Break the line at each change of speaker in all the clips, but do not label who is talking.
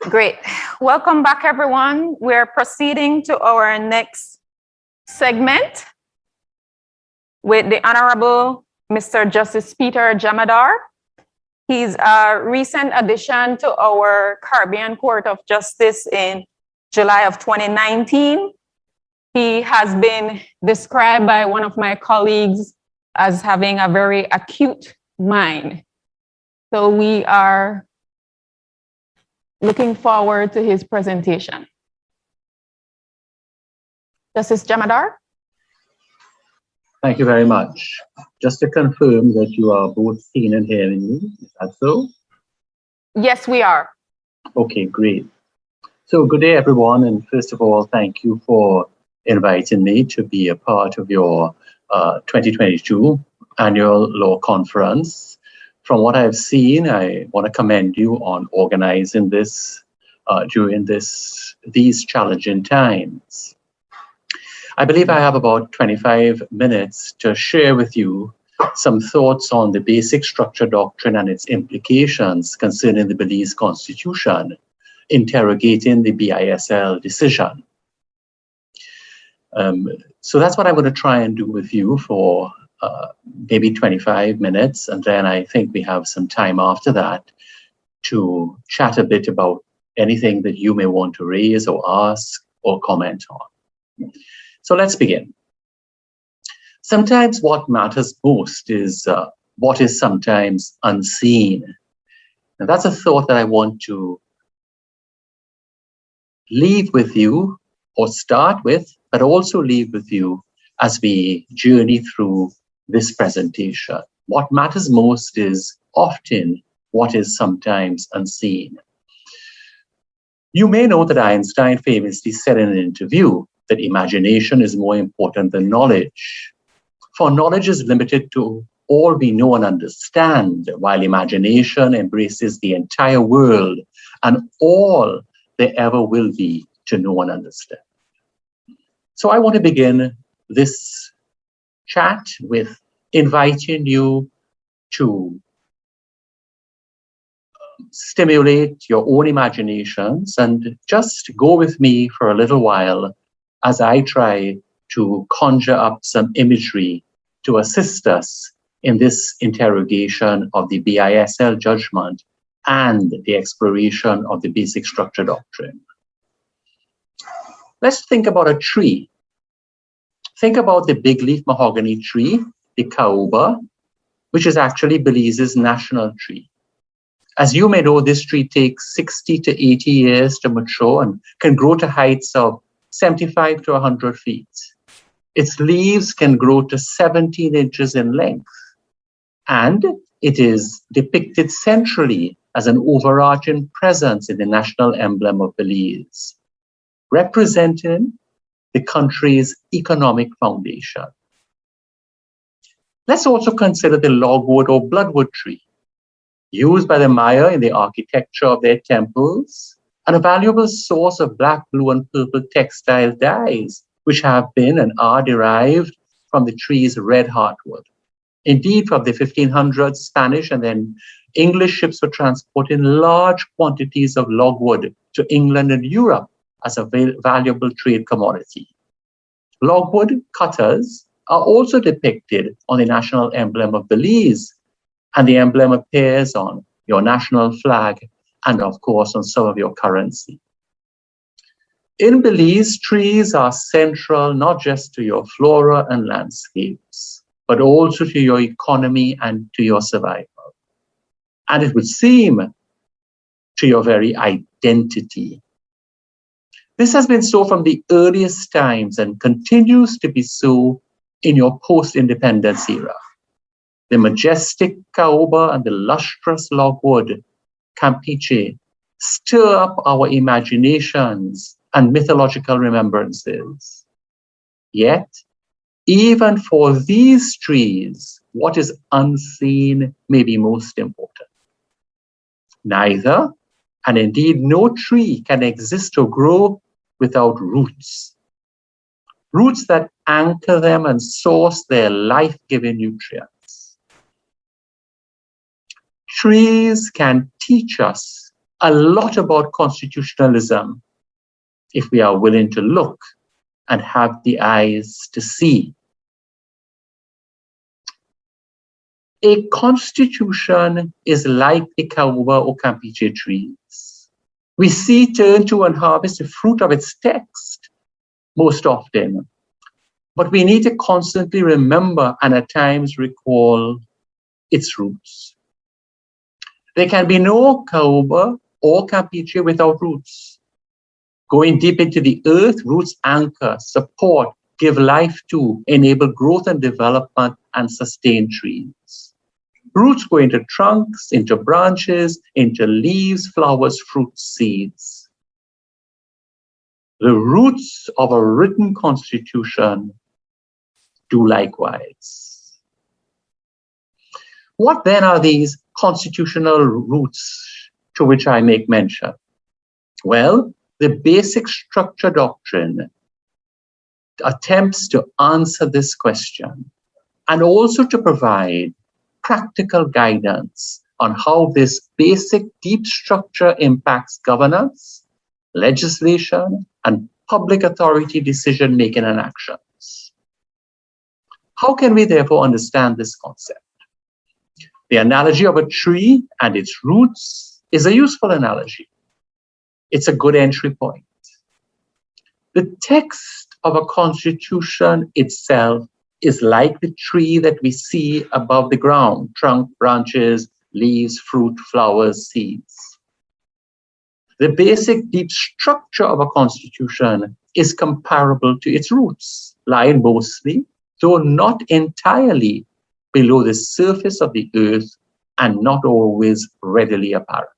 Great. Welcome back, everyone. We're proceeding to our next segment with the Honorable Mr. Justice Peter Jamadar. He's a recent addition to our Caribbean Court of Justice in July of 2019. He has been described by one of my colleagues as having a very acute mind. So we are looking forward to his presentation. Justice Jamadar.
Thank you very much. Just to confirm that you are both seeing and hearing me, is that so?
Yes, we are.
Okay, great. So good day, everyone. And first of all, thank you for inviting me to be a part of your 2022 annual law conference. From what I've seen, I want to commend you on organizing this during these challenging times. I believe I have about 25 minutes to share with you some thoughts on the basic structure doctrine and its implications concerning the Belize Constitution, interrogating the BISL decision. So that's what I'm going to try and do with you for maybe 25 minutes, and then I think we have some time after that to chat a bit about anything that you may want to raise or ask or comment on. So let's begin. Sometimes what matters most is what is sometimes unseen. And that's a thought that I want to leave with you, or start with, but also leave with you as we journey through this presentation. What matters most is often what is sometimes unseen. You may know that Einstein famously said in an interview that imagination is more important than knowledge. For knowledge is limited to all we know and understand, while imagination embraces the entire world and all there ever will be to know and understand. So I want to begin this chat with inviting you to stimulate your own imaginations and just go with me for a little while as I try to conjure up some imagery to assist us in this interrogation of the BISL judgment and the exploration of the basic structure doctrine. Let's think about a tree. Think about the big leaf mahogany tree, the caoba, which is actually Belize's national tree. As you may know, this tree takes 60 to 80 years to mature and can grow to heights of 75 to 100 feet. Its leaves can grow to 17 inches in length, and it is depicted centrally as an overarching presence in the national emblem of Belize, representing the country's economic foundation. Let's also consider the logwood or bloodwood tree, used by the Maya in the architecture of their temples, and a valuable source of black, blue, and purple textile dyes, which have been and are derived from the tree's red heartwood. Indeed, from the 1500s, Spanish and then English ships were transporting large quantities of logwood to England and Europe as a valuable trade commodity. Logwood cutters are also depicted on the national emblem of Belize, and the emblem appears on your national flag and, of course, on some of your currency. In Belize, trees are central not just to your flora and landscapes, but also to your economy and to your survival. And it would seem to your very identity. This has been so from the earliest times and continues to be so in your post-independence era. The majestic caoba and the lustrous logwood, campeche, stir up our imaginations and mythological remembrances. Yet, even for these trees, what is unseen may be most important. Neither, and indeed no tree, can exist or grow without roots. Roots that anchor them and source their life-giving nutrients. Trees can teach us a lot about constitutionalism if we are willing to look and have the eyes to see. A constitution is like the caoba or campeche trees. We see, turn to, and harvest the fruit of its text most often. But we need to constantly remember and at times recall its roots. There can be no caoba or campeche without roots. Going deep into the earth, roots anchor, support, give life to, enable growth and development, and sustain trees. Roots go into trunks, into branches, into leaves, flowers, fruits, seeds. The roots of a written constitution do likewise. What then are these constitutional roots to which I make mention? Well, the basic structure doctrine attempts to answer this question and also to provide practical guidance on how this basic deep structure impacts governance, legislation, and public authority decision-making and actions. How can we therefore understand this concept? The analogy of a tree and its roots is a useful analogy. It's a good entry point. The text of a constitution itself is like the tree that we see above the ground: trunk, branches, leaves, fruit, flowers, seeds. The basic deep structure of a constitution is comparable to its roots, lying mostly, though not entirely, below the surface of the earth and not always readily apparent.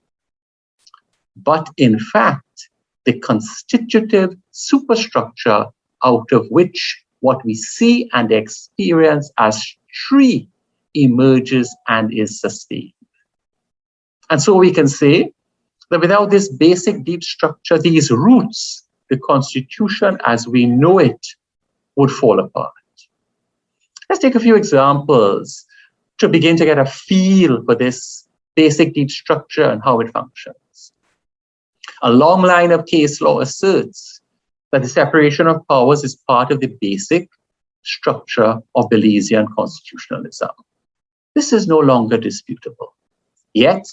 But in fact, the constitutive superstructure out of which what we see and experience as tree emerges and is sustained. And so we can say that without this basic deep structure, these roots, the Constitution as we know it would fall apart. Let's take a few examples to begin to get a feel for this basic deep structure and how it functions. A long line of case law asserts that the separation of powers is part of the basic structure of Belizean constitutionalism. This is no longer disputable. Yet,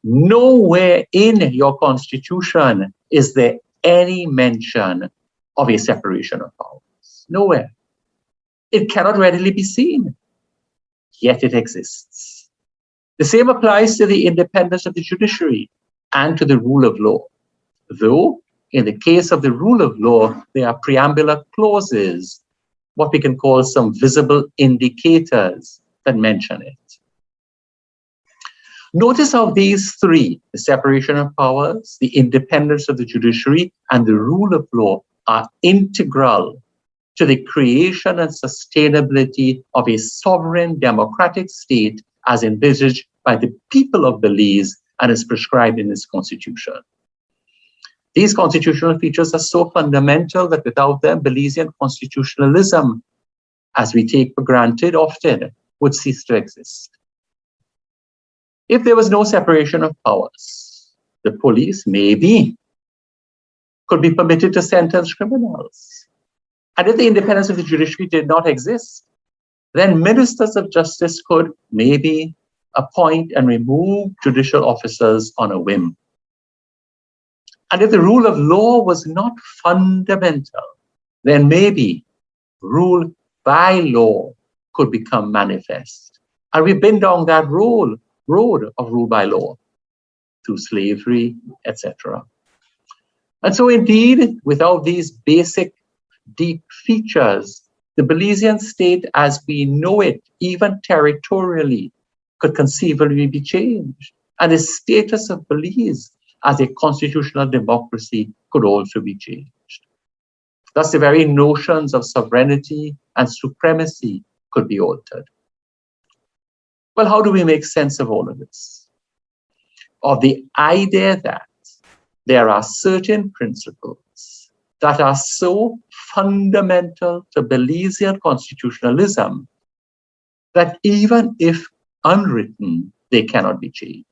nowhere in your constitution is there any mention of a separation of powers. Nowhere. It cannot readily be seen, yet it exists. The same applies to the independence of the judiciary and to the rule of law. Though, in the case of the rule of law, there are preambular clauses, what we can call some visible indicators that mention it. Notice how these three, the separation of powers, the independence of the judiciary, and the rule of law, are integral to the creation and sustainability of a sovereign democratic state as envisaged by the people of Belize and as prescribed in its constitution. These constitutional features are so fundamental that without them, Belizean constitutionalism, as we take for granted often, would cease to exist. If there was no separation of powers, the police maybe could be permitted to sentence criminals. And if the independence of the judiciary did not exist, then ministers of justice could maybe appoint and remove judicial officers on a whim. And if the rule of law was not fundamental, then maybe rule by law could become manifest. And we've been down that road of rule by law through slavery, etc. And so indeed, without these basic deep features, the Belizean state as we know it, even territorially, could conceivably be changed. And the status of Belize as a constitutional democracy could also be changed. Thus, the very notions of sovereignty and supremacy could be altered. Well, how do we make sense of all of this? Of the idea that there are certain principles that are so fundamental to Belizean constitutionalism that even if unwritten, they cannot be changed.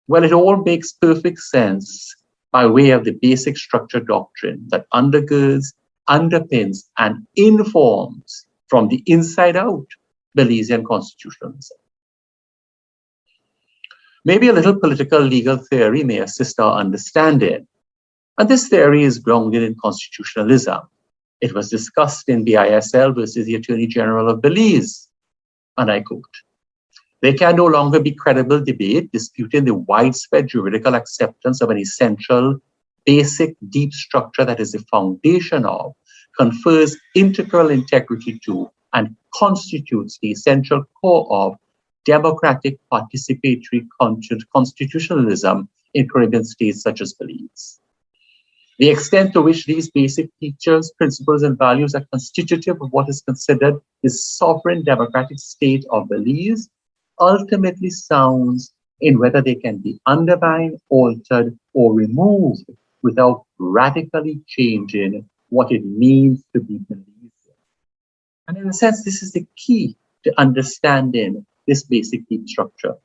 Well, it all makes perfect sense by way of the basic structure doctrine that undergirds, underpins, and informs from the inside out Belizean constitutionalism. Maybe a little political legal theory may assist our understanding, and this theory is grounded in constitutionalism. It was discussed in BISL versus the Attorney General of Belize, and I quote, "There can no longer be credible debate disputing the widespread juridical acceptance of an essential, basic, deep structure that is the foundation of, confers integral integrity to, and constitutes the essential core of democratic participatory constitutionalism in Caribbean states such as Belize. The extent to which these basic features, principles, and values are constitutive of what is considered the sovereign democratic state of Belize ultimately sounds in whether they can be undermined, altered, or removed without radically changing what it means to be Belizean." And in a sense, this is the key to understanding this basic deep structure.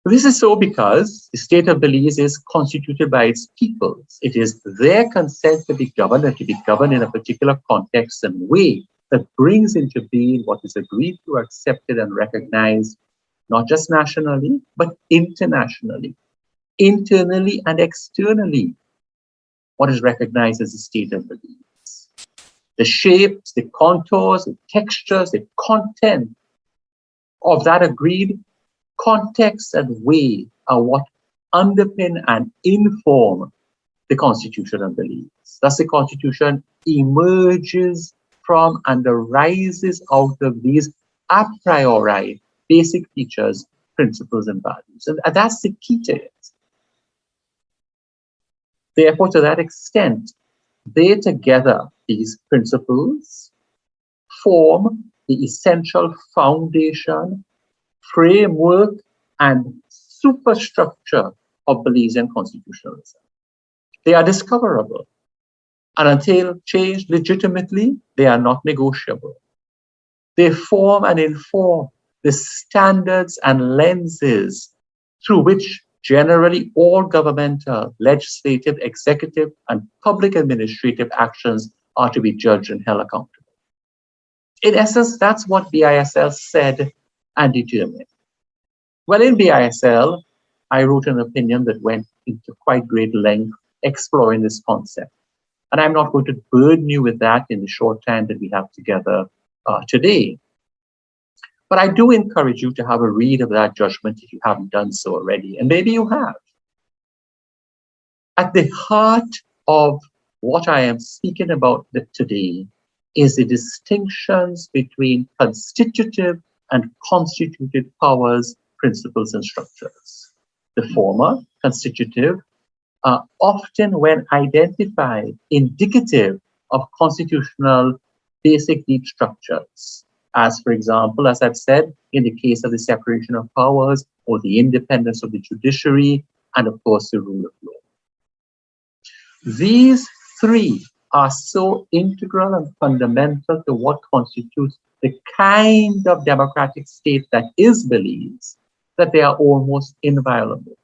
This is so because the state of Belize is constituted by its peoples. It is their consent to be governed and to be governed in a particular context and way that brings into being what is agreed to, accepted, and recognized, not just nationally, but internationally, internally and externally, what is recognized as the state of Belize. The shapes, the contours, the textures, the content of that agreed context and way are what underpin and inform the Constitution of Belize. Thus, the Constitution emerges from and arises out of these a priori basic features, principles, and values. And that's the key to it. Therefore, to that extent, they together, these principles, form the essential foundation, framework, and superstructure of Belizean constitutionalism. They are discoverable, and until changed legitimately, they are not negotiable. They form and inform the standards and lenses through which generally all governmental, legislative, executive, and public administrative actions are to be judged and held accountable. In essence, that's what BISL said and determined. Well, in BISL, I wrote an opinion that went into quite great length exploring this concept. And I'm not going to burden you with that in the short time that we have together today. But I do encourage you to have a read of that judgment if you haven't done so already, and maybe you have. At the heart of what I am speaking about today is the distinctions between constitutive and constituted powers, principles, and structures. The former, constitutive, are often, when identified, indicative of constitutional basic deep structures. As, for example, as I've said, in the case of the separation of powers or the independence of the judiciary, and of course, the rule of law. These three are so integral and fundamental to what constitutes the kind of democratic state that is Belize, that they are almost inviolable,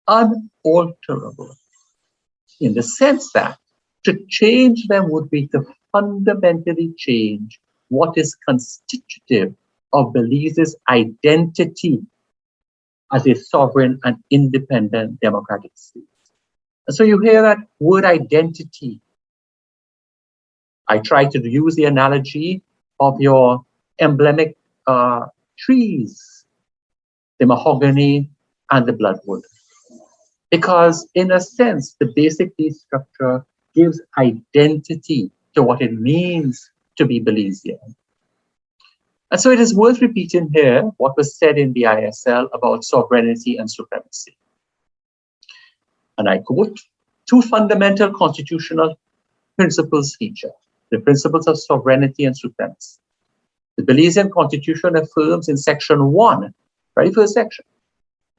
unalterable, in the sense that to change them would be to fundamentally change what is constitutive of Belize's identity as a sovereign and independent democratic state. And so you hear that word identity. I try to use the analogy of your emblemic trees, the mahogany and the bloodwood. Because in a sense, the basic deed structure gives identity to what it means to be Belizean. And so it is worth repeating here what was said in BISL about sovereignty and supremacy. And I quote, two fundamental constitutional principles feature the principles of sovereignty and supremacy. The Belizean Constitution affirms in section 1, very first section,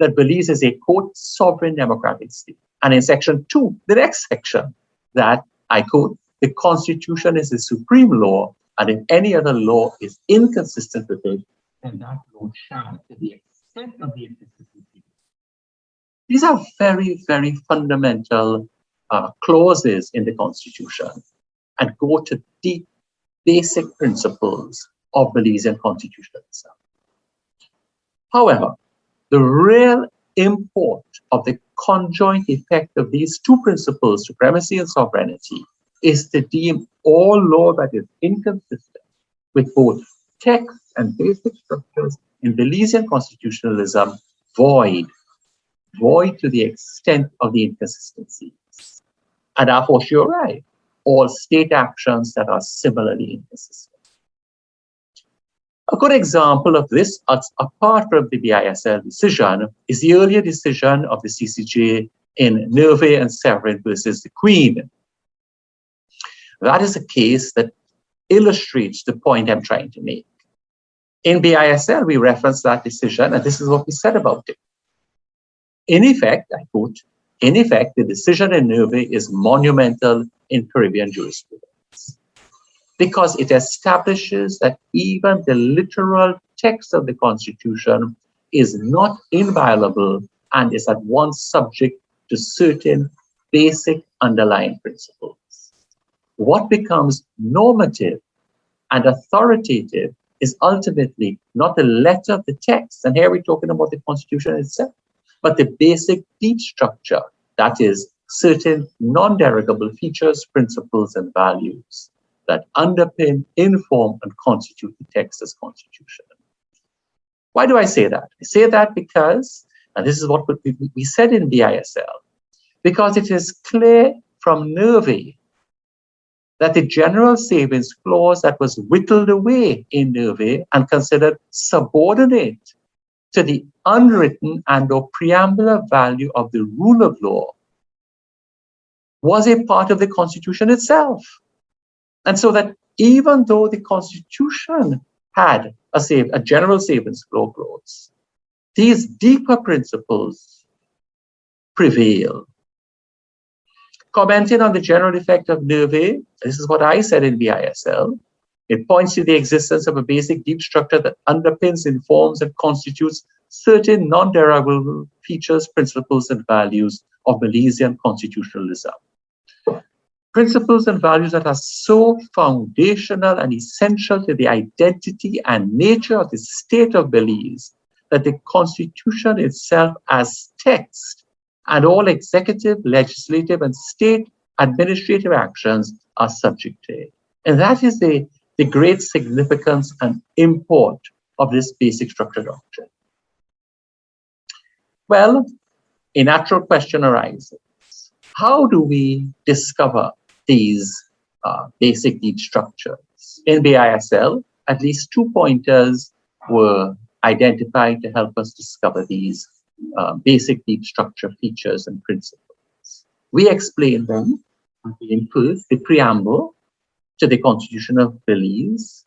that Belize is a, quote, sovereign democratic state. And in section 2, the next section, that, I quote, the Constitution is the supreme law, and if any other law is inconsistent with it, then that law shall, to the extent of the inconsistency, These are very, very fundamental clauses in the Constitution and go to deep, basic principles of Belizean constitutionalism. However, the real import of the conjoint effect of these two principles, supremacy and sovereignty, is to deem all law that is inconsistent with both text and basic structures in Belizean constitutionalism void to the extent of the inconsistencies. And a fortiori, all state actions that are similarly inconsistent. A good example of this, apart from the BISL decision, is the earlier decision of the CCJ in Nerve and Severin versus the Queen. That is a case that illustrates the point I'm trying to make. In BISL, we reference that decision, and this is what we said about it. In effect, I quote, in effect, the decision in Nerve is monumental in Caribbean jurisprudence because it establishes that even the literal text of the Constitution is not inviolable and is at once subject to certain basic underlying principles. What becomes normative and authoritative is ultimately not the letter of the text, and here we're talking about the Constitution itself, but the basic deep structure, that is, certain non-derogable features, principles, and values that underpin, inform, and constitute the text as Constitution. Why do I say that? I say that because, and this is what we said in BISL, because it is clear from Nerve that the general savings clause that was whittled away in Nerve and considered subordinate to the unwritten and or preambular value of the rule of law was a part of the Constitution itself. And so that even though the Constitution had a general savings clause, these deeper principles prevail. Commenting on the general effect of Nerve, this is what I said in BISL. It points to the existence of a basic deep structure that underpins, informs, and constitutes certain non-derogable features, principles, and values of Belizean constitutionalism. Principles and values that are so foundational and essential to the identity and nature of the state of Belize that the Constitution itself as text and all executive, legislative, and state administrative actions are subject to it. And that is the great significance and import of this basic structure doctrine. Well, a natural question arises. How do we discover these basic deep structures? In BISL, at least 2 pointers were identified to help us discover these basic deep structure features and principles. We explain them in first the preamble to the Constitution of Belize,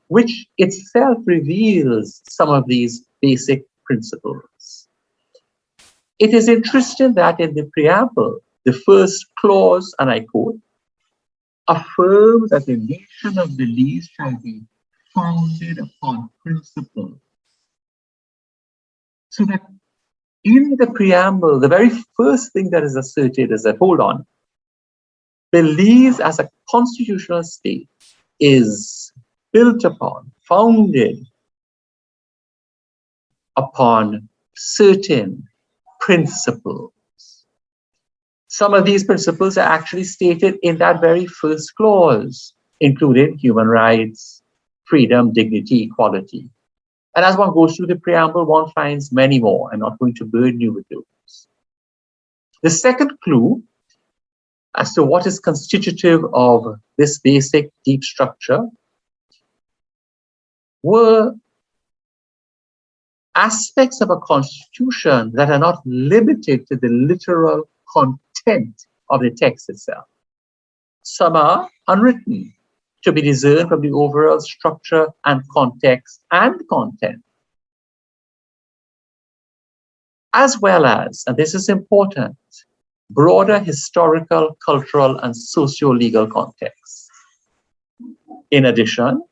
which itself reveals some of these basic principles. It is interesting that in the preamble, the first clause, and I quote, affirms that the nation of Belize shall be founded upon principles. So that in the preamble, the very first thing that is asserted is that, hold on, Belize as a constitutional state is built upon, founded upon certain principles. Some of these principles are actually stated in that very first clause, including human rights, freedom, dignity, equality. And as one goes through the preamble, one finds many more. I'm not going to burden you with those. The second clue as to what is constitutive of this basic deep structure were aspects of a constitution that are not limited to the literal content of the text itself. Some are unwritten, to be discerned from the overall structure and context and content, as well as, and this is important, broader historical, cultural, and socio-legal contexts. In addition,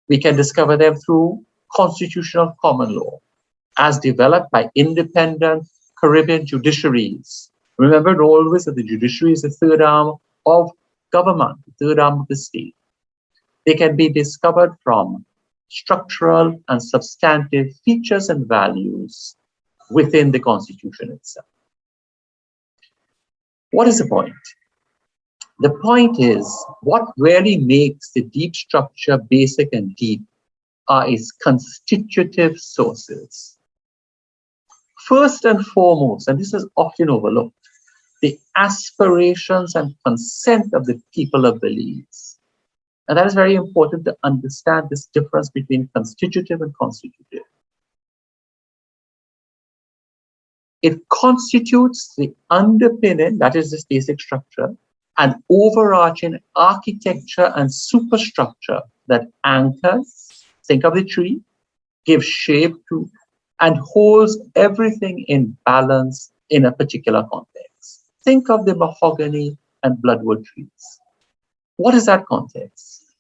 we can discover them through constitutional common law, as developed by independent, Caribbean judiciaries. Remember always that the judiciary is the third arm of government, the third arm of the state. They can be discovered from structural and substantive features and values within the Constitution itself. What is the point? The point is, what really makes the deep structure basic and deep are its constitutive sources. First and foremost, and this is often overlooked, the aspirations and consent of the people of Belize. And that is very important to understand this difference between constitutive and constitutive. It constitutes the underpinning, that is this basic structure, an overarching architecture and superstructure that anchors, think of the tree, gives shape to, and holds everything in balance in a particular context. Think of the mahogany and bloodwood trees. What is that context?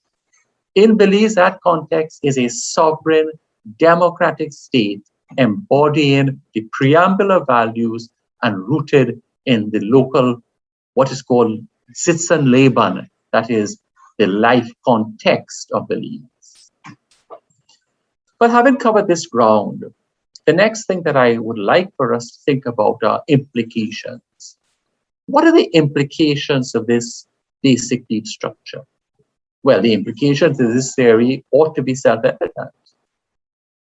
In Belize, that context is a sovereign, democratic state embodying the preamble of values and rooted in the local, what is called Sitzen-Leben, that is the life context of Belize. But having covered this ground, the next thing that I would like for us to think about are implications. What are the implications of this basic deep structure? Well, the implications of this theory ought to be self-evident.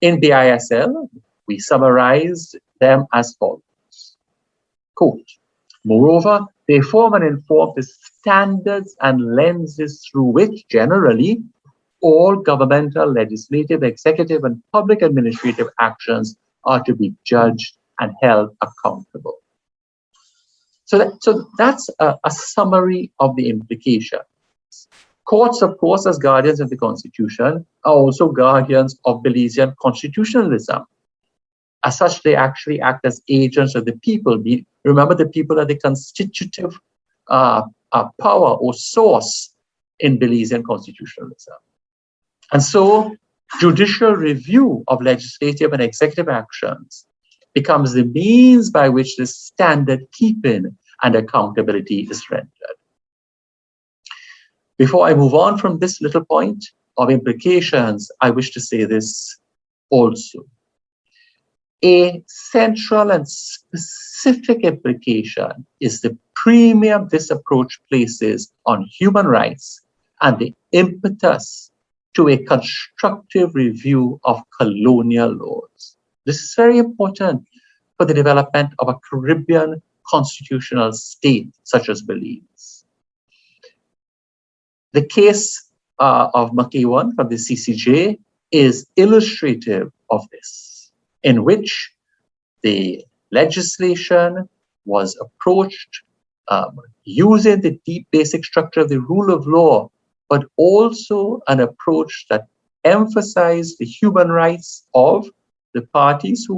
In BISL, we summarized them as follows. Quote, moreover, they form and inform the standards and lenses through which, generally, all governmental, legislative, executive, and public administrative actions are to be judged and held accountable. So that's a summary of the implications. Courts, of course, as guardians of the Constitution, are also guardians of Belizean constitutionalism. As such, they actually act as agents of the people. Remember, the people are the constitutive power or source in Belizean constitutionalism. And so, judicial review of legislative and executive actions becomes the means by which the standard keeping and accountability is rendered. Before I move on from this little point of implications, I wish to say this also. A central and specific implication is the premium this approach places on human rights and the impetus to a constructive review of colonial laws. This is very important for the development of a Caribbean constitutional state such as Belize. The case of McEwan from the CCJ is illustrative of this, in which the legislation was approached using the deep basic structure of the rule of law, but also an approach that emphasized the human rights of the parties who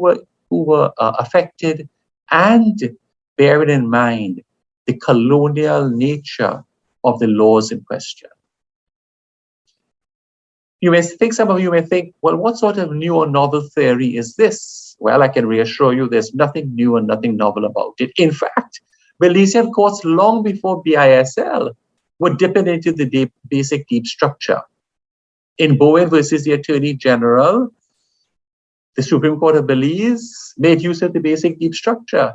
were affected, and bearing in mind the colonial nature of the laws in question. Some of you may think, well, what sort of new or novel theory is this? Well, I can reassure you there's nothing new and nothing novel about it. In fact, Belizean courts long before BISL were dipping into the basic deep structure. In Bowen versus the Attorney General, the Supreme Court of Belize made use of the basic deep structure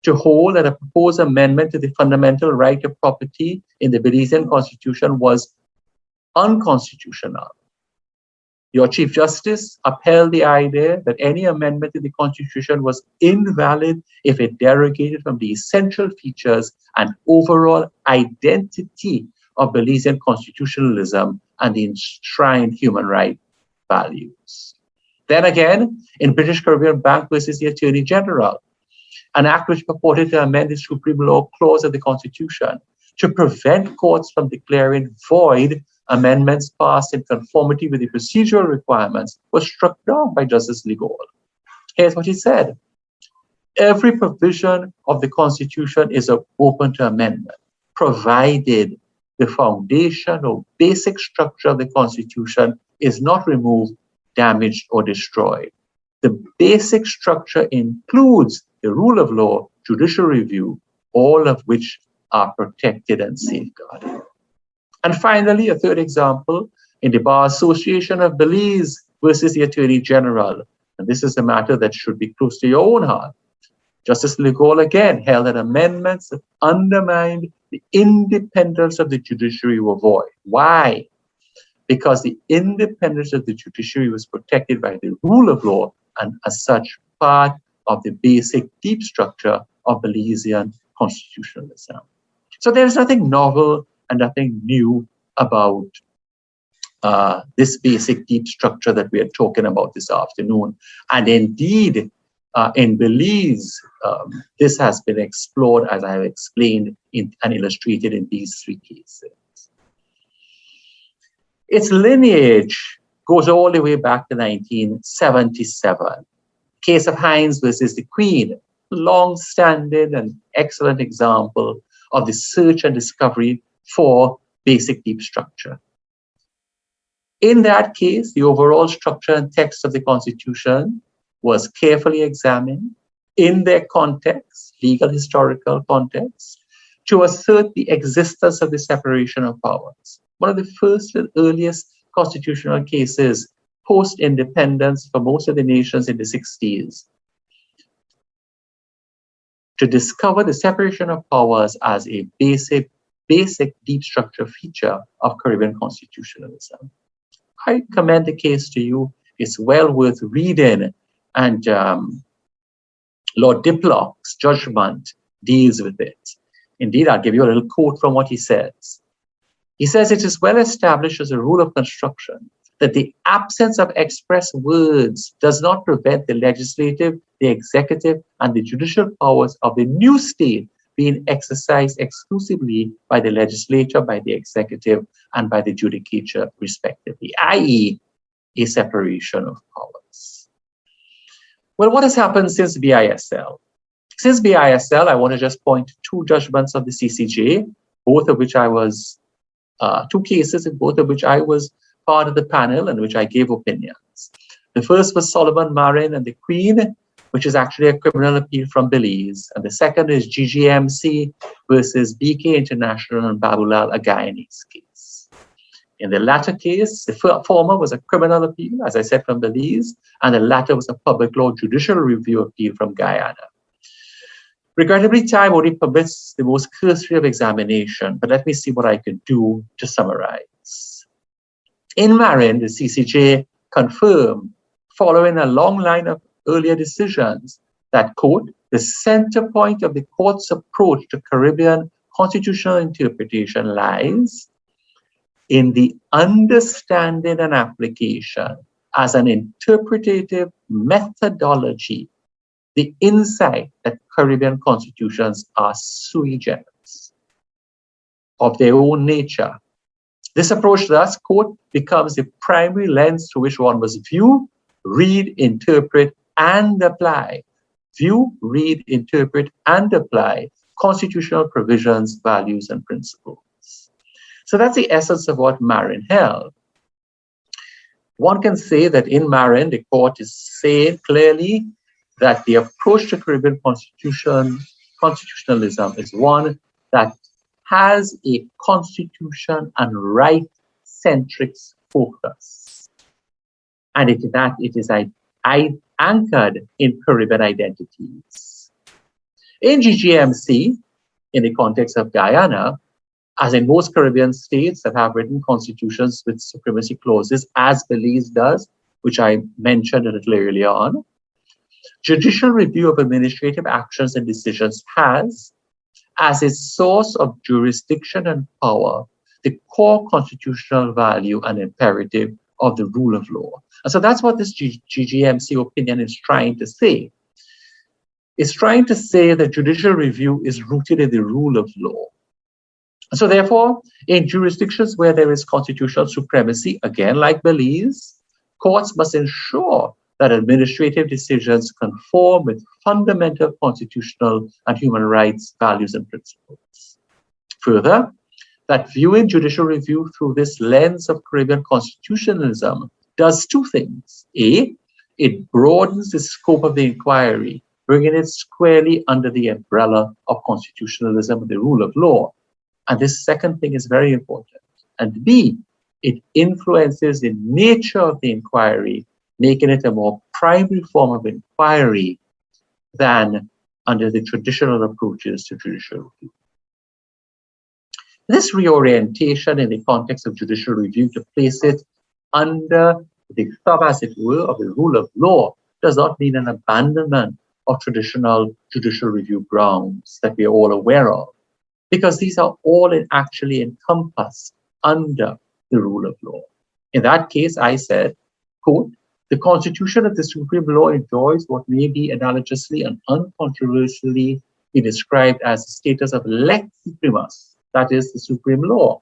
to hold that a proposed amendment to the fundamental right of property in the Belizean Constitution was unconstitutional. Your Chief Justice upheld the idea that any amendment to the Constitution was invalid if it derogated from the essential features and overall identity of Belizean constitutionalism and the enshrined human rights values. Then again, in British Caribbean Bank versus the Attorney General, an act which purported to amend the Supreme Law clause of the Constitution to prevent courts from declaring void amendments passed in conformity with the procedural requirements was struck down by Justice Ligol. Here's what he said. Every provision of the Constitution is open to amendment, provided the foundation or basic structure of the Constitution is not removed, damaged, or destroyed. The basic structure includes the rule of law, judicial review, all of which are protected and safeguarded. And finally, a third example, in the Bar Association of Belize versus the Attorney General. And this is a matter that should be close to your own heart. Justice Legault again held that amendments that undermined the independence of the judiciary were void. Why? Because the independence of the judiciary was protected by the rule of law and as such part of the basic deep structure of Belizean constitutionalism. So there's nothing novel and nothing new about this basic deep structure that we are talking about this afternoon. And indeed, in Belize, this has been explored, as I have explained and illustrated in these three cases. Its lineage goes all the way back to 1977. Case of Hines versus the Queen, long-standing and excellent example of the search and discovery for basic deep structure. In that case, the overall structure and text of the Constitution was carefully examined in their context, legal historical context, to assert the existence of the separation of powers. One of the first and earliest constitutional cases post-independence for most of the nations in the 60s to discover the separation of powers as a basic deep structure feature of Caribbean constitutionalism. I commend the case to you. It's well worth reading, and Lord Diplock's judgment deals with it. Indeed, I'll give you a little quote from what he says. He says, "It is well established as a rule of construction that the absence of express words does not prevent the legislative, the executive, and the judicial powers of the new state being exercised exclusively by the legislature, by the executive, and by the judicature, respectively," i.e., a separation of powers. Well, what has happened since BISL? Since BISL, I want to just point to two judgments of the CCJ, both of which I was, two cases in both of which I was part of the panel and which I gave opinions. The first was Solomon Marin and the Queen, which is actually a criminal appeal from Belize. And the second is GGMC versus BK International and Babulal, a Guyanese case. In the latter case, the former was a criminal appeal, as I said, from Belize, and the latter was a public law judicial review appeal from Guyana. Regrettably, time only permits the most cursory of examination, but let me see what I can do to summarize. In Marin, the CCJ confirmed, following a long line of earlier decisions, that, quote, "the center point of the court's approach to Caribbean constitutional interpretation lies in the understanding and application as an interpretative methodology, the insight that Caribbean constitutions are sui generis, of their own nature. This approach thus, quote, becomes the primary lens through which one must view, read, interpret, and apply. View, read, interpret, and apply constitutional provisions, values, and principles." So that's the essence of what Marin held. One can say that in Marin, the court is saying clearly that the approach to Caribbean constitutionalism is one that has a constitution and right-centric focus. And it is anchored in Caribbean identities. In GGMC, in the context of Guyana, as in most Caribbean states that have written constitutions with supremacy clauses, as Belize does, which I mentioned a little earlier on, judicial review of administrative actions and decisions has, as its source of jurisdiction and power, the core constitutional value and imperative of the rule of law. And so that's what this GGMC opinion is trying to say. It's trying to say that judicial review is rooted in the rule of law. And so therefore, in jurisdictions where there is constitutional supremacy, again, like Belize, courts must ensure that administrative decisions conform with fundamental constitutional and human rights, values, and principles. Further, that viewing judicial review through this lens of Caribbean constitutionalism does two things. A, It broadens the scope of the inquiry, bringing it squarely under the umbrella of constitutionalism and the rule of law. And this second thing is very important. And B, it influences the nature of the inquiry, making it a more primary form of inquiry than under the traditional approaches to judicial review. This reorientation in the context of judicial review to place it under the thumb, as it were, of the rule of law does not mean an abandonment of traditional judicial review grounds that we are all aware of, because these are all actually encompassed under the rule of law. In that case, I said, quote, the constitution of the supreme law enjoys what may be analogously and uncontroversially be described as the status of lex supremus, that is, the supreme law,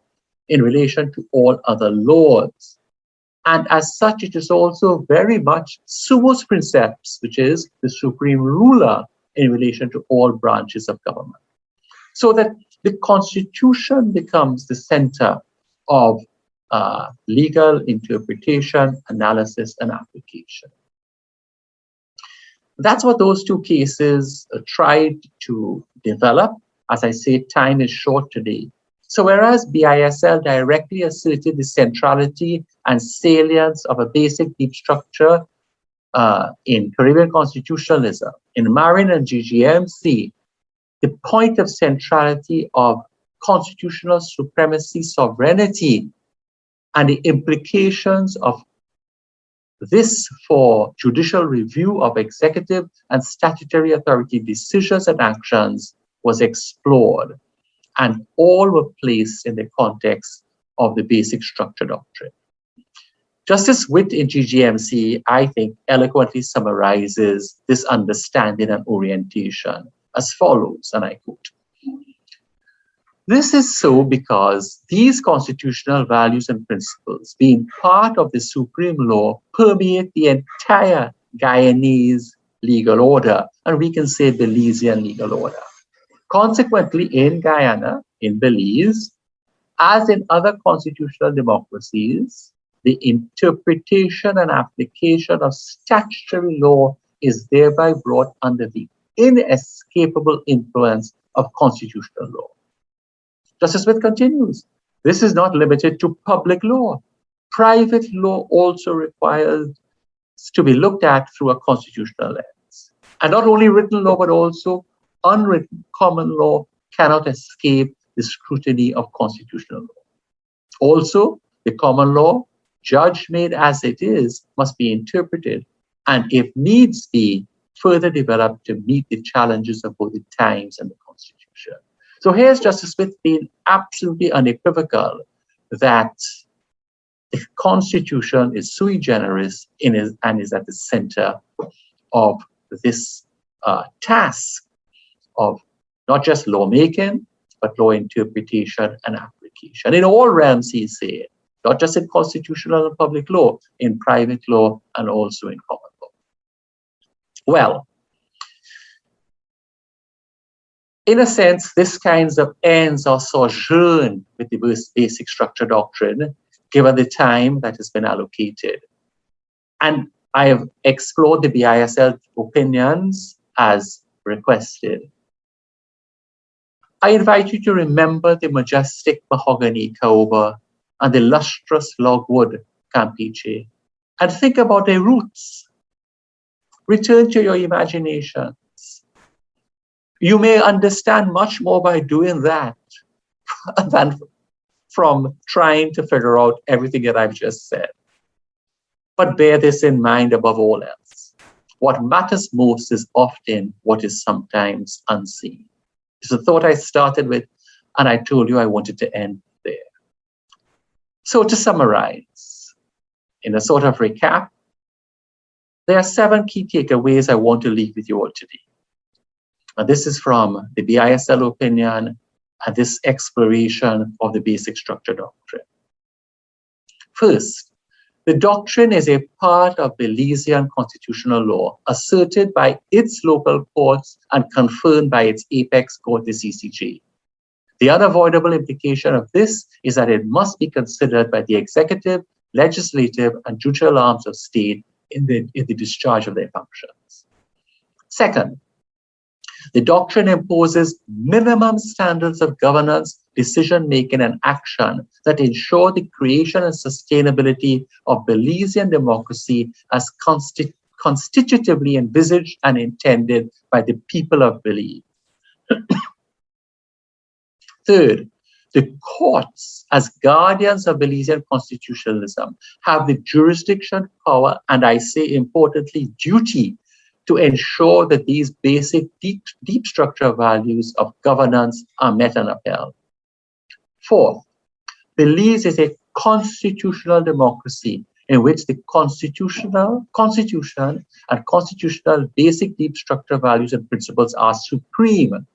in relation to all other laws. And as such, it is also very much sumus princeps, which is the supreme ruler in relation to all branches of government. So that the Constitution becomes the center of legal interpretation, analysis, and application. That's what those two cases tried to develop. As I say, time is short today. So whereas BISL directly asserted the centrality and salience of a basic deep structure in Caribbean constitutionalism, in Marin and GGMC, the point of centrality of constitutional supremacy, sovereignty, and the implications of this for judicial review of executive and statutory authority decisions and actions was explored, and all were placed in the context of the basic structure doctrine. Justice Witt in GGMC, I think, eloquently summarizes this understanding and orientation as follows, and I quote, this is so because these constitutional values and principles, being part of the supreme law, permeate the entire Guyanese legal order, and we can say Belizean legal order. Consequently, in Guyana, in Belize, as in other constitutional democracies, the interpretation and application of statutory law is thereby brought under the inescapable influence of constitutional law. Justice Smith continues, this is not limited to public law. Private law also requires to be looked at through a constitutional lens. And not only written law, but also unwritten common law cannot escape the scrutiny of constitutional law. Also, the common law, judge-made as it is, must be interpreted, and if needs be, further developed to meet the challenges of both the times and the Constitution. So here's Justice Smith being absolutely unequivocal that the Constitution is sui generis and is at the center of this task of not just lawmaking, but law interpretation and application. In all realms, he said, not just in constitutional and public law, in private law and also in common law. Well, in a sense, this kind of ends our sojourn with the basic structure doctrine, given the time that has been allocated. And I have explored the BISL opinions as requested. I invite you to remember the majestic mahogany caoba and the lustrous logwood campeche, and think about their roots. Return to your imaginations. You may understand much more by doing that than from trying to figure out everything that I've just said. But bear this in mind above all else. What matters most is often what is sometimes unseen. It's a thought I started with, and I told you I wanted to end there. So to summarize, in a sort of recap, there are 7 key takeaways I want to leave with you all today. And this is from the BISL opinion and this exploration of the basic structure doctrine. First, the doctrine is a part of Belizean constitutional law asserted by its local courts and confirmed by its apex court, the CCJ. The unavoidable implication of this is that it must be considered by the executive, legislative, and judicial arms of state in the discharge of their functions. Second, the doctrine imposes minimum standards of governance, decision-making, and action that ensure the creation and sustainability of Belizean democracy as constitutively envisaged and intended by the people of Belize. Third, the courts, as guardians of Belizean constitutionalism, have the jurisdiction, power, and I say importantly, duty to ensure that these basic deep structure values of governance are met and upheld. Fourth, Belize is a constitutional democracy in which the constitution and constitutional basic deep structure values and principles are supreme.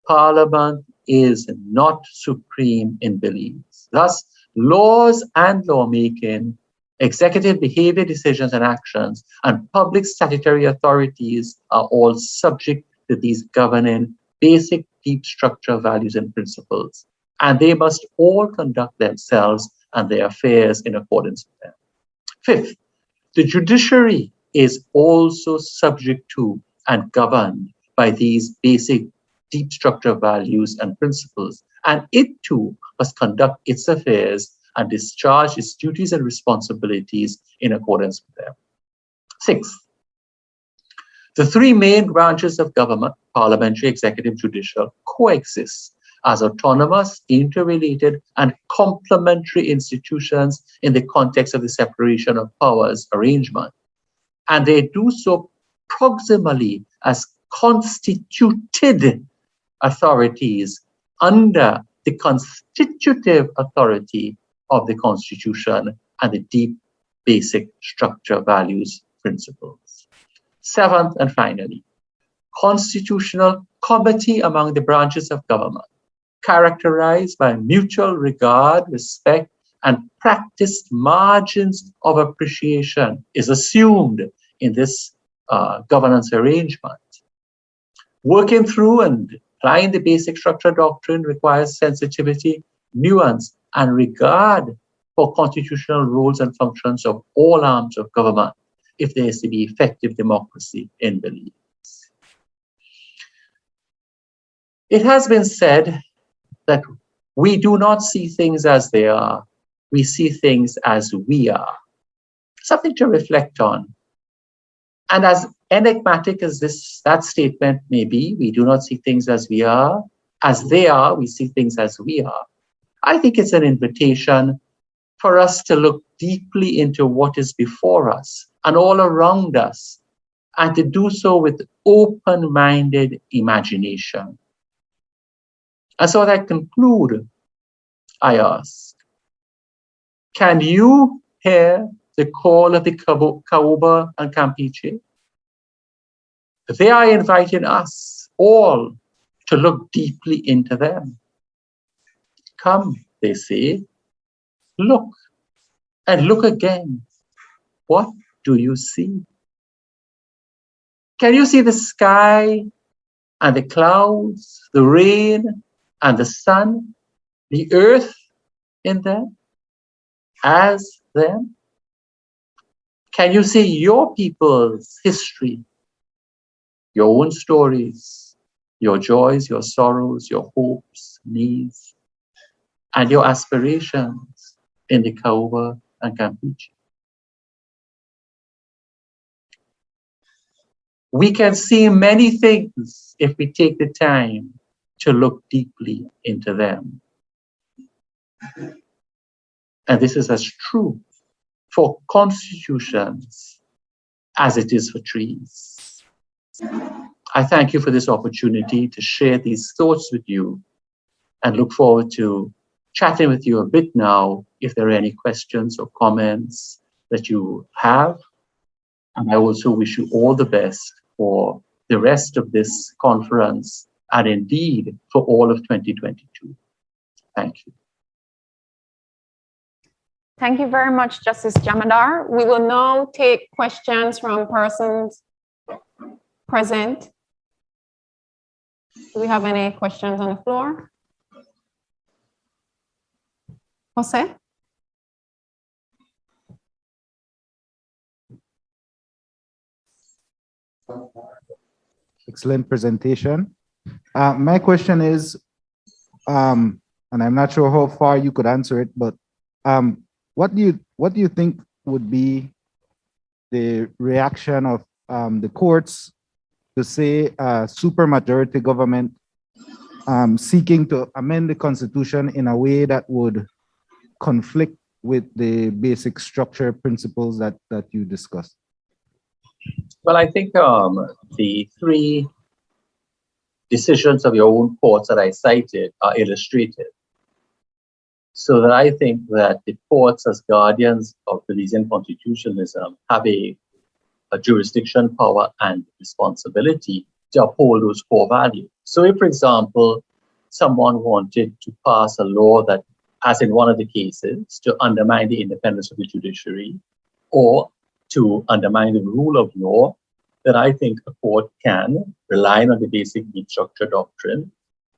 Parliament is not supreme in Belize. Thus, laws and lawmaking, executive behavior decisions and actions, and public statutory authorities are all subject to these governing basic deep structure values and principles, and they must all conduct themselves and their affairs in accordance with them. Fifth, the judiciary is also subject to and governed by these basic deep structure values and principles, and it too must conduct its affairs and discharge its duties and responsibilities in accordance with them. Sixth, the three main branches of government, parliamentary, executive, judicial, coexist as autonomous, interrelated, and complementary institutions in the context of the separation of powers arrangement. And they do so proximally as constituted authorities under the constitutive authority of the Constitution and the deep basic structure, values, principles. Seventh and finally, constitutional comity among the branches of government, characterized by mutual regard, respect, and practiced margins of appreciation, is assumed in this governance arrangement. Working through and applying the basic structure doctrine requires sensitivity, nuance, and regard for constitutional roles and functions of all arms of government if there is to be effective democracy in Belize. It has been said that we do not see things as they are, we see things as we are. Something to reflect on. And as enigmatic as that statement may be, we do not see things as we are, as they are, we see things as we are. I think it's an invitation for us to look deeply into what is before us and all around us, and to do so with open-minded imagination. And so as I conclude, I ask, can you hear the call of the Kaoba and Campeche? They are inviting us all to look deeply into them. Come, they say, look and look again. What do you see? Can you see the sky and the clouds, the rain and the sun, the earth in them, as them? Can you see your people's history, your own stories, your joys, your sorrows, your hopes, needs, and your aspirations in the Kaoba and Campeche? We can see many things if we take the time to look deeply into them. And this is as true for constitutions as it is for trees. I thank you for this opportunity to share these thoughts with you and look forward to chatting with you a bit now if there are any questions or comments that you have. And I also wish you all the best for the rest of this conference and indeed for all of 2022. Thank you.
Thank you very much, Justice Jamadar. We will now take questions from persons present. Do we have any questions on the floor? Jose?
Excellent presentation. My question is, and I'm not sure how far you could answer it, but what do you think would be the reaction of the courts to say a supermajority government seeking to amend the Constitution in a way that would conflict with the basic structure principles that you discussed?
Well, I think the three decisions of your own courts that I cited are illustrative. So that I think that the courts, as guardians of Belizean constitutionalism, have a jurisdiction, power, and responsibility to uphold those core values. So if, for example, someone wanted to pass a law that, as in one of the cases, to undermine the independence of the judiciary or to undermine the rule of law, then I think a court can, relying on the basic meat structure doctrine,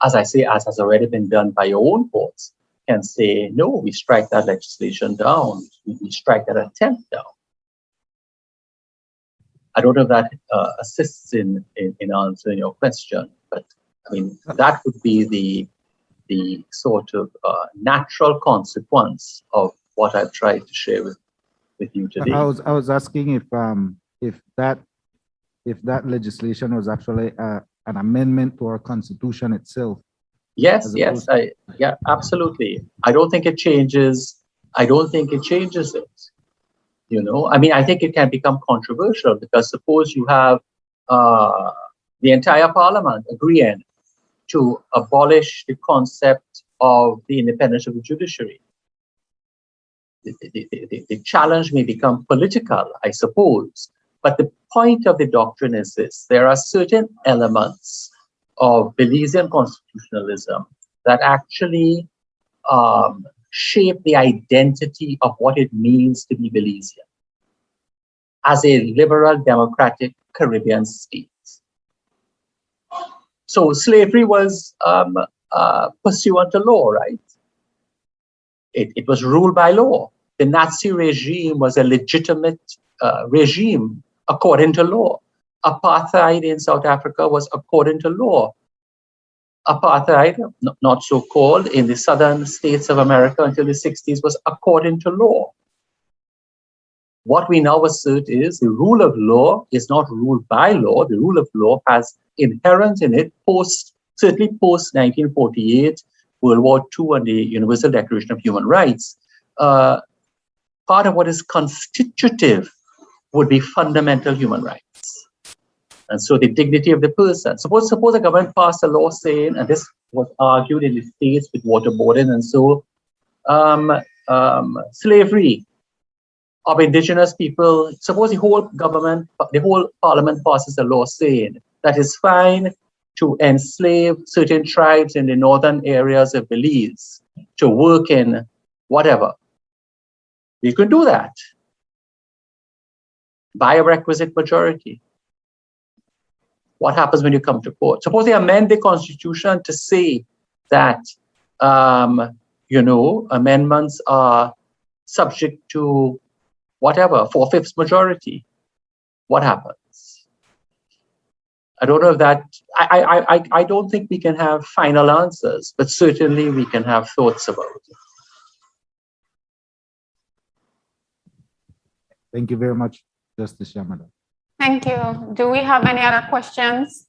as I say, as has already been done by your own courts, can say, no, we strike that legislation down, we strike that attempt down. I don't know if that assists in answering your question, but I mean, that would be the sort of natural consequence of what I've tried to share with you today.
I was asking if that legislation was actually an amendment to our Constitution itself.
Yes, yeah, absolutely. I don't think it changes it. You know, I mean, I think it can become controversial because suppose you have the entire parliament agreeing to abolish the concept of the independence of the judiciary. The challenge may become political, I suppose. But the point of the doctrine is this: there are certain elements of Belizean constitutionalism that actually shape the identity of what it means to be Belizean as a liberal democratic Caribbean state. So slavery was pursuant to law, right? It was ruled by law. The Nazi regime was a legitimate regime according to law. Apartheid in South Africa was according to law. Apartheid, not so called, in the southern states of America until the 60s was according to law. What we now assert is the rule of law is not ruled by law. The rule of law has inherent in it, certainly post 1948, World War II, and the Universal Declaration of Human Rights. Part of what is constitutive would be fundamental human rights. And so the dignity of the person. Suppose a government passed a law saying, and this was argued in the States with waterboarding and so, slavery of indigenous people. Suppose the whole parliament passes a law saying that it's fine to enslave certain tribes in the northern areas of Belize to work in whatever. You can do that by a requisite majority. What happens when you come to court? Suppose they amend the Constitution to say that, amendments are subject to whatever, 4/5 majority. What happens? I don't know if that, I don't think we can have final answers, but certainly we can have thoughts about it.
Thank you very much, Justice Jamadar.
Thank you. Do we have any other questions?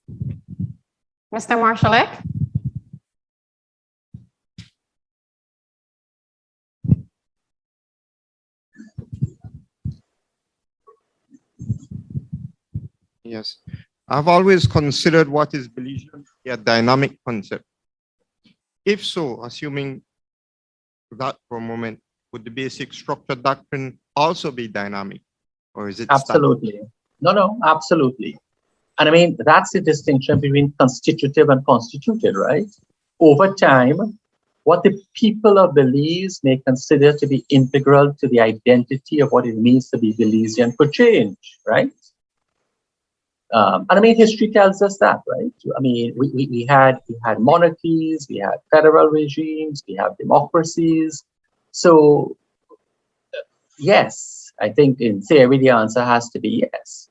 Mr. Marshallek?
Yes, I've always considered what is Belizean a dynamic concept. If so, assuming that for a moment, would the basic structure doctrine also be dynamic, or is it
absolutely static? No, absolutely. And I mean, that's the distinction between constitutive and constituted, right? Over time, what the people of Belize may consider to be integral to the identity of what it means to be Belizean could change, right? And I mean, history tells us that, right? I mean, we had monarchies, we had federal regimes, we have democracies. So, yes, I think in theory the answer has to be yes.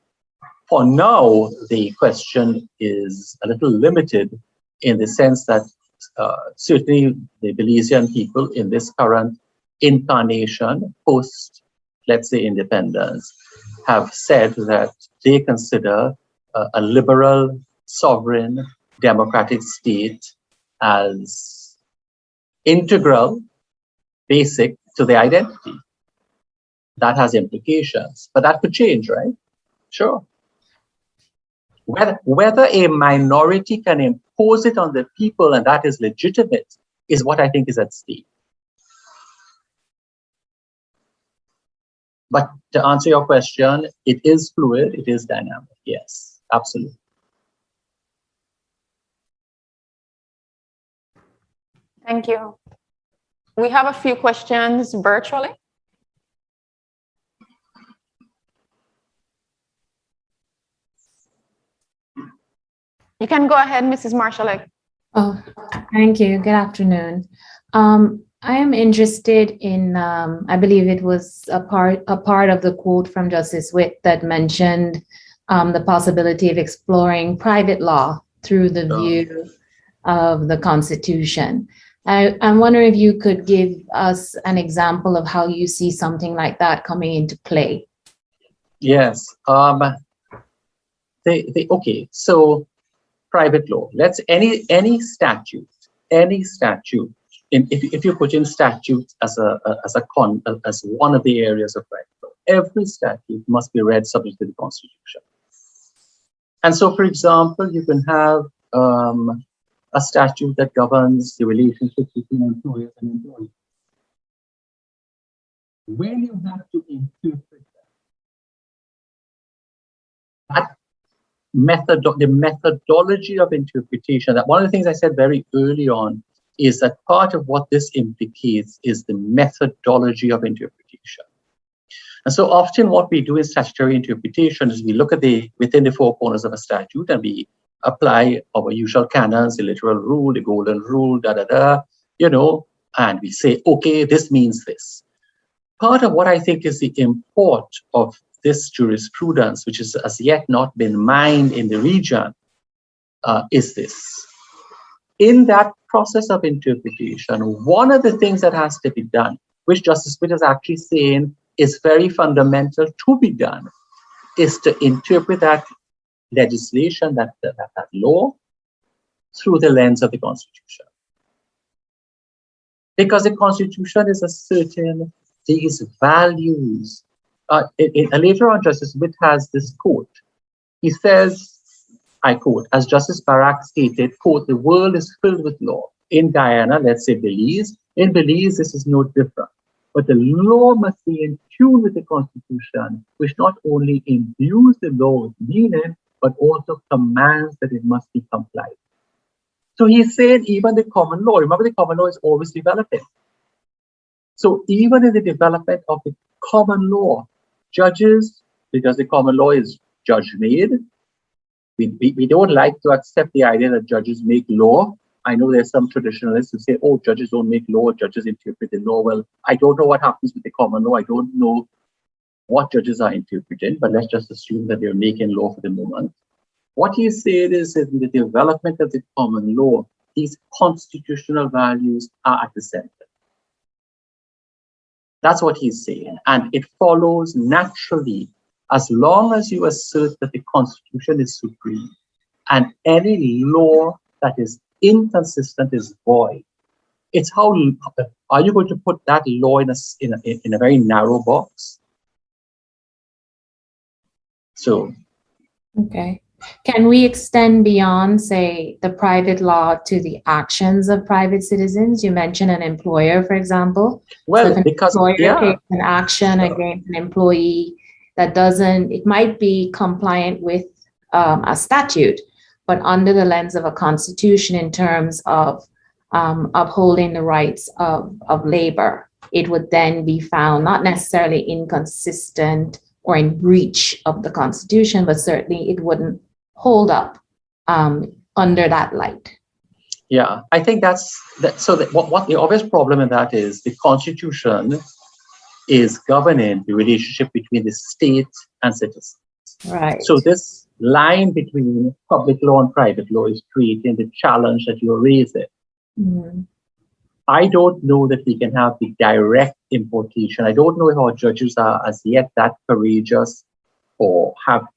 For now, the question is a little limited in the sense that certainly the Belizean people in this current incarnation, post, let's say, independence, have said that they consider a liberal, sovereign, democratic state as integral, basic to their identity. That has implications, but that could change, right? Sure. Whether a minority can impose it on the people and that is legitimate is what I think is at stake. But to answer your question, it is fluid, it is dynamic. Yes, absolutely.
Thank you. We have a few questions virtually. You can go ahead, Mrs. Marshall.
Oh, thank you. Good afternoon. I am interested in, I believe it was a part of the quote from Justice Witt that mentioned the possibility of exploring private law through the view of the Constitution. I'm wondering if you could give us an example of how you see something like that coming into play.
Yes. Okay. So private law. Let's any statute. If you put in statutes as one of the areas of private law, every statute must be read subject to the Constitution. And so, for example, you can have a statute that governs the relationship between employers and employees. When you have to interpret that the methodology of interpretation, that one of the things I said very early on is that part of what this implicates is the methodology of interpretation. And so often what we do in statutory interpretation is we look at within the four corners of a statute and we apply our usual canons, the literal rule, the golden rule, and we say, okay, this means this. Part of what I think is the import of this jurisprudence, which is as yet not been mined in the region, is this. In that process of interpretation, one of the things that has to be done, which Justice Witt is actually saying is very fundamental to be done, is to interpret that legislation, that law, through the lens of the Constitution. Because the Constitution is asserting these values. Later on, Justice Witt has this quote. He says, I quote, as Justice Barak stated, quote, the world is filled with law. In Guyana, let's say Belize, in Belize, this is no different. But the law must be in tune with the Constitution, which not only imbues the law with meaning, but also commands that it must be complied. So he said even the common law, remember the common law is always developing. So even in the development of the common law, judges, because the common law is judge-made, we don't like to accept the idea that judges make law. I know there's some traditionalists who say, oh, judges don't make law, judges interpret the law. Well, I don't know what happens with the common law. I don't know what judges are interpreting, but let's just assume that they're making law for the moment. What he said is in the development of the common law, these constitutional values are at the center. That's what he's saying. And it follows naturally as long as you assert that the Constitution is supreme and any law that is inconsistent is void. It's how are you going to put that law in a very narrow box? So,
okay. Can we extend beyond, say, the private law to the actions of private citizens? You mentioned an employer, for example.
Well,
so if
because
an employer takes an action against an employee that doesn't, it might be compliant with a statute, but under the lens of a constitution in terms of upholding the rights of labor, it would then be found not necessarily inconsistent or in breach of the Constitution, but certainly it wouldn't hold up under that light.
Yeah, I think that's what the obvious problem in that is the Constitution is governing the relationship between the state and citizens.
Right.
So this line between public law and private law is creating the challenge that you're raising.
Mhm.
I don't know that we can have the direct importation. I don't know if our judges are as yet that courageous or have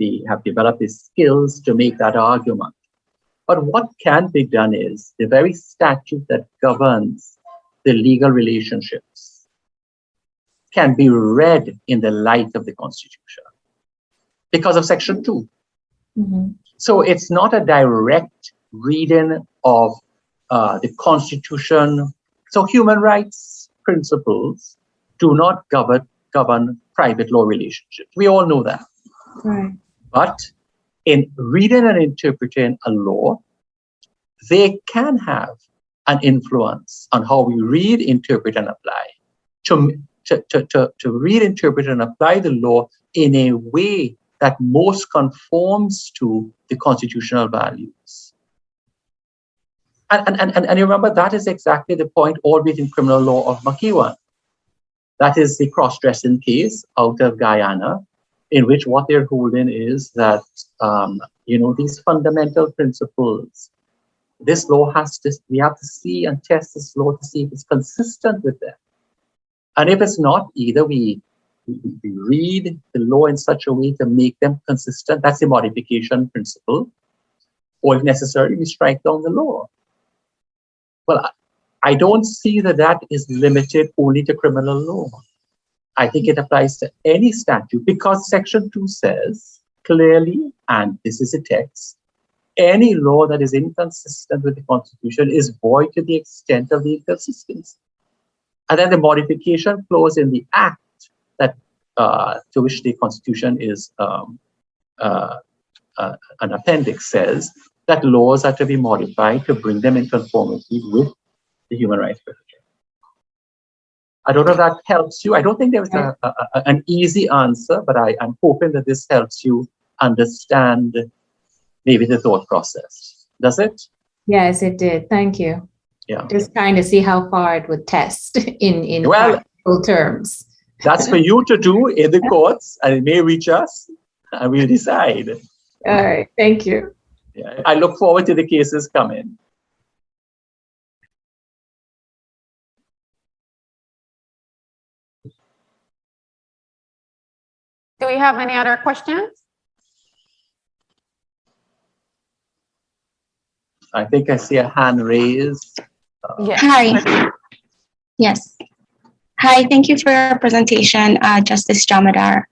developed the skills to make that argument. But what can be done is the very statute that governs the legal relationships can be read in the light of the Constitution because of Section 2.
Mhm.
So it's not a direct reading of the Constitution. So human rights principles do not govern private law relationships. We all know that.
Right.
But in reading and interpreting a law, they can have an influence on how we read, interpret, and apply. To read, interpret, and apply the law in a way that most conforms to the constitutional values. And remember, that is exactly the point, albeit in criminal law, of McEwan. That is the cross-dressing case out of Guyana, in which what they're holding is that, these fundamental principles, this law we have to see and test this law to see if it's consistent with them. And if it's not, either we read the law in such a way to make them consistent, that's the modification principle, or if necessary, we strike down the law. Well, I don't see that is limited only to criminal law. I think it applies to any statute because Section 2 says clearly, and this is a text, any law that is inconsistent with the Constitution is void to the extent of the inconsistency. And then the modification clause in the Act that to which the Constitution is an appendix says that laws are to be modified to bring them in conformity with the human rights provision. I don't know if that helps you. I don't think there is an easy answer, but I'm hoping that this helps you understand maybe the thought process. Does it?
Yes, it did. Thank you.
Yeah.
Just trying to see how far it would test in practical terms.
That's for you to do in the courts, and it may reach us, and we'll decide.
All right. Thank you.
Yeah, I look forward to the cases coming.
Do we have any other questions?
I think I see a hand raised.
Yes.
Hi. Yes. Hi, thank you for your presentation, Justice Jamadar.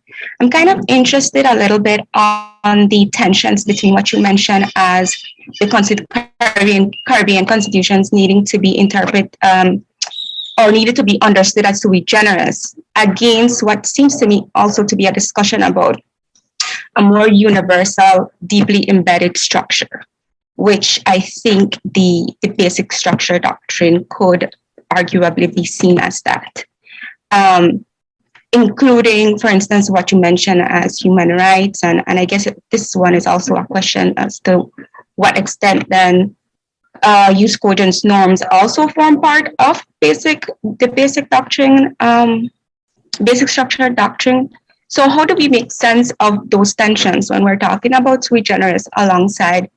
I'm kind of interested a little bit on the tensions between what you mentioned as the Caribbean constitutions needing to be interpreted or needed to be understood as sui generis against what seems to me also to be a discussion about a more universal, deeply embedded structure, which I think the basic structure doctrine could arguably be seen as that. Including, for instance, what you mentioned as human rights. And I guess this one is also a question as to what extent then use cogence norms also form part of the basic doctrine, basic structure doctrine. So how do we make sense of those tensions when we're talking about sui generis alongside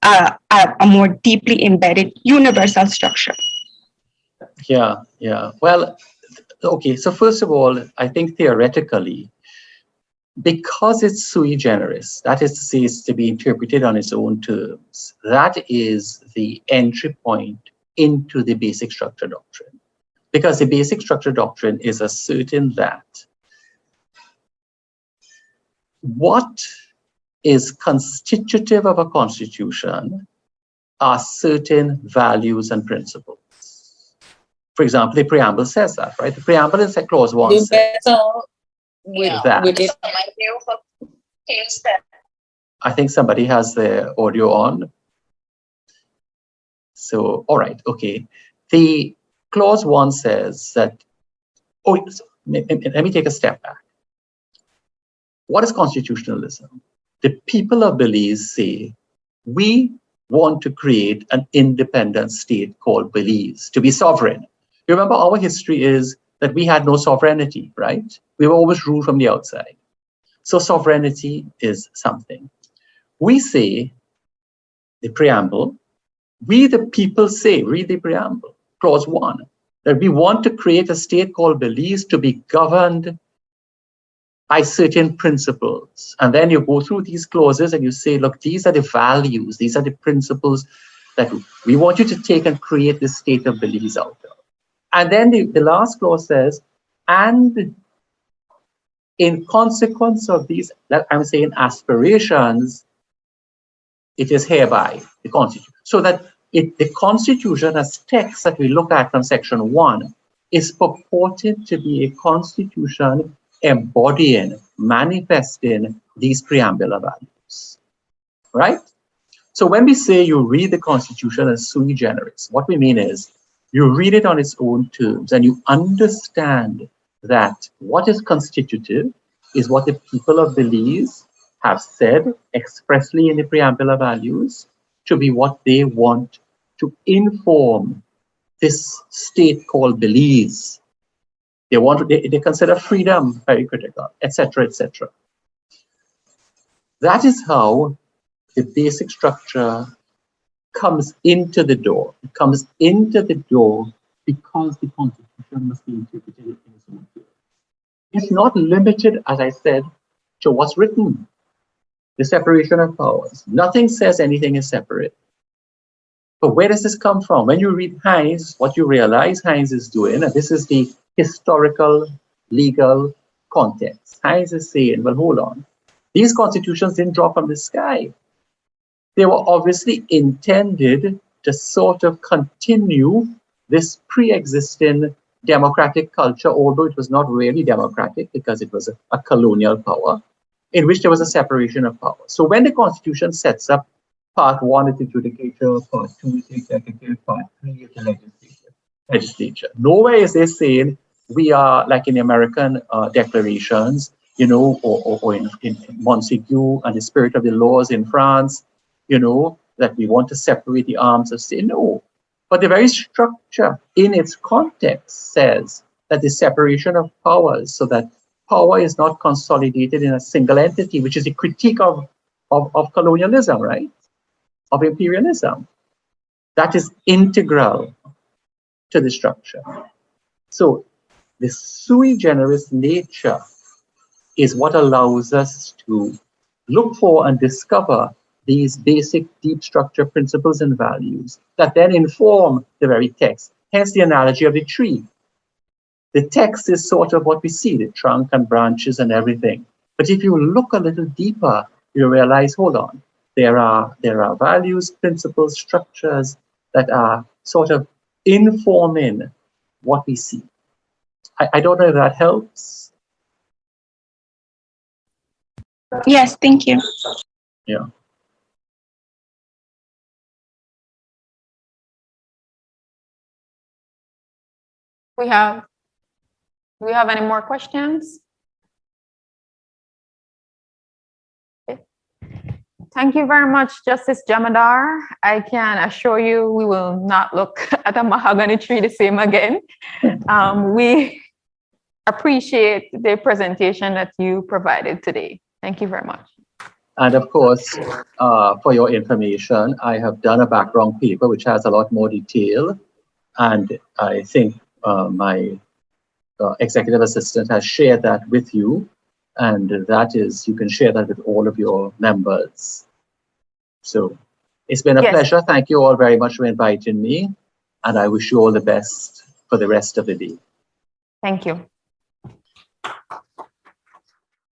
a more deeply embedded universal structure?
Yeah. Well, okay. So first of all, I think theoretically, because it's sui generis, that is to say, it's to be interpreted on its own terms, that is the entry point into the basic structure doctrine. Because the basic structure doctrine is asserting that what is constitutive of a constitution are certain values and principles. For example, the preamble says that, right? The preamble in clause 1 says that. I think somebody has their audio on. So, all right, okay. The clause 1 says that, let me take a step back. What is constitutionalism? The people of Belize say, we want to create an independent state called Belize, to be sovereign. Remember, our history is that we had no sovereignty, right? We were always ruled from the outside. So sovereignty is something. We say, the preamble, we the people say, read the preamble, clause 1, that we want to create a state called Belize to be governed by certain principles. And then you go through these clauses and you say, look, these are the values, these are the principles that we want you to take and create this state of Belize out of. And then the last clause says, and in consequence of these, that I'm saying aspirations, it is hereby the Constitution. So that the Constitution as text that we look at from section 1 is purported to be a Constitution embodying, manifesting these preambular values, right? So when we say you read the Constitution as sui generis, what we mean is you read it on its own terms and you understand that what is constitutive is what the people of Belize have said expressly in the preambular values to be what they want to inform this state called Belize. They consider freedom very critical, etc., etc. That is how the basic structure comes into the door. It comes into the door because the Constitution must be interpreted in its own way. It's not limited, as I said, to what's written. The separation of powers. Nothing says anything is separate. But where does this come from? When you read Hines, what you realize Hines is doing, and this is the historical, legal context. Hines is saying, well, hold on. These constitutions didn't drop from the sky. They were obviously intended to sort of continue this pre-existing democratic culture, although it was not really democratic because it was a colonial power in which there was a separation of power. So when the Constitution sets up part 1 is the judicature, part 2 is the executive, part 3 is the legislature. Nowhere is they saying we are like in the American declarations, you know, or in Montesquieu and the spirit of the laws in France, you know, that we want to separate the arms of state. No. But the very structure in its context says that the separation of powers, so that power is not consolidated in a single entity, which is a critique of colonialism, right? Of imperialism. That is integral to the structure. So the sui generis nature is what allows us to look for and discover these basic deep structure principles and values that then inform the very text. Hence the analogy of the tree. The text is sort of what we see, the trunk and branches and everything. But if you look a little deeper, you realize, hold on, there are values, principles, structures that are sort of informing what we see. I don't know if that helps.
Yes, thank you.
Yeah.
Do we have any more questions? Okay. Thank you very much, Justice Jamadar. I can assure you we will not look at a mahogany tree the same again. We appreciate the presentation that you provided today. Thank you very much.
And of course, for your information, I have done a background paper which has a lot more detail. And I think my executive assistant has shared that with you. And that is, you can share that with all of your members. So it's been a pleasure. Thank you all very much for inviting me. And I wish you all the best for the rest of the day.
Thank you.